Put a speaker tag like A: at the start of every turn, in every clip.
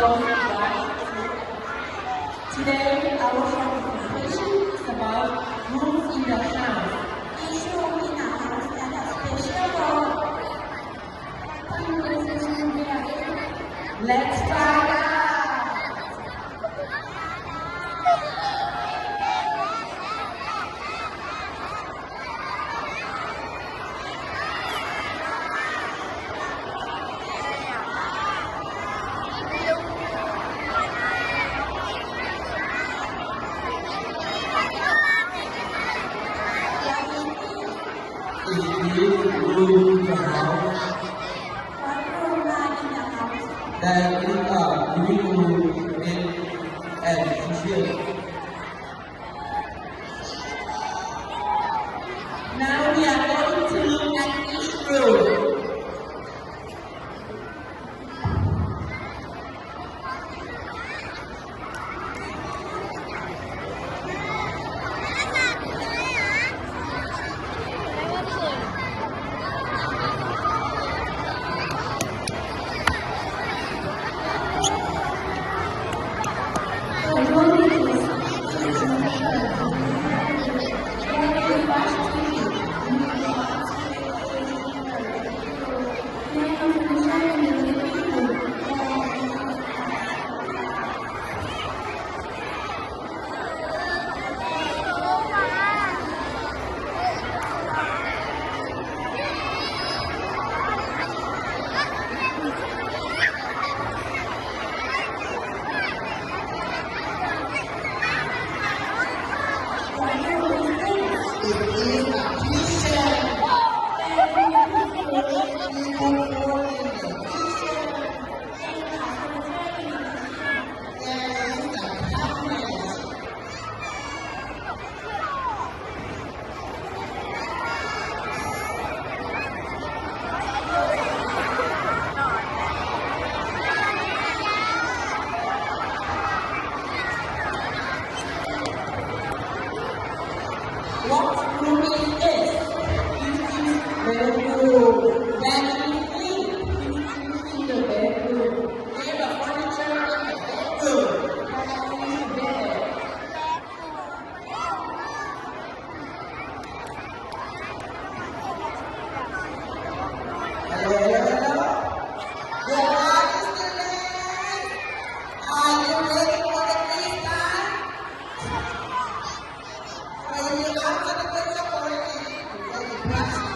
A: going right. Today, our presentation is about rooms in the house.
B: 艺术一拿来的 special role.
A: Let's start.
C: Is this room in the house?
B: What room are in the house?
C: There is a living room and kitchen.
A: Now we are going to look at each room. What room is this? This is bedroom. When you think, in the bedroom. There are furniture in the bedroom. That is bed.
C: Hello. What is the name? Are you ready for the quiz time? Are you after the quiz already? Are you ready?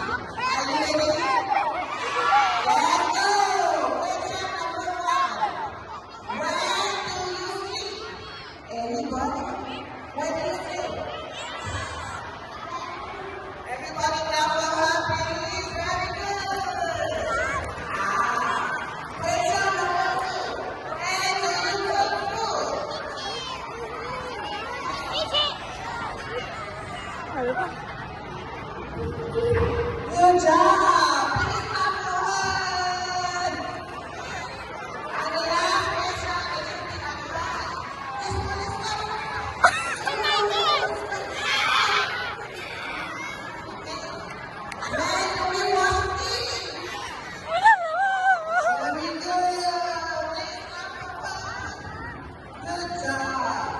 C: Let's go. Question number 1. Where do you sleep? Anybody? Where do you sleep? Everybody clap for her, please. Very good. Question number 2. Where do you cook food? Good job. Please clap for her. And the last question is the advice. This one is coming. Where do we wash dishes? Very good. Please clap for her. Good job.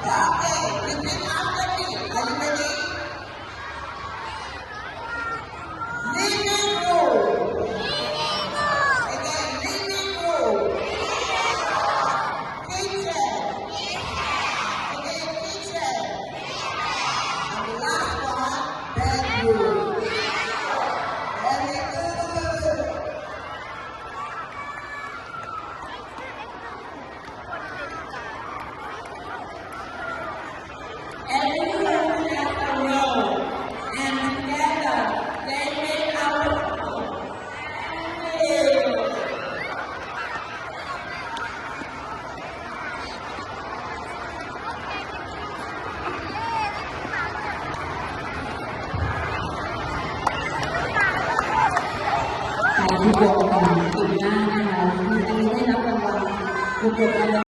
C: Okay, repeat after me. Are you ready? Living room. Again, living room. Kitchen. Again, kitchen. And the last one, bedroom. Very good. Everyone has a role, and together they make our home. Buku ก่อนปีหน้านะคะที่ได้รับรางวัลบุคคล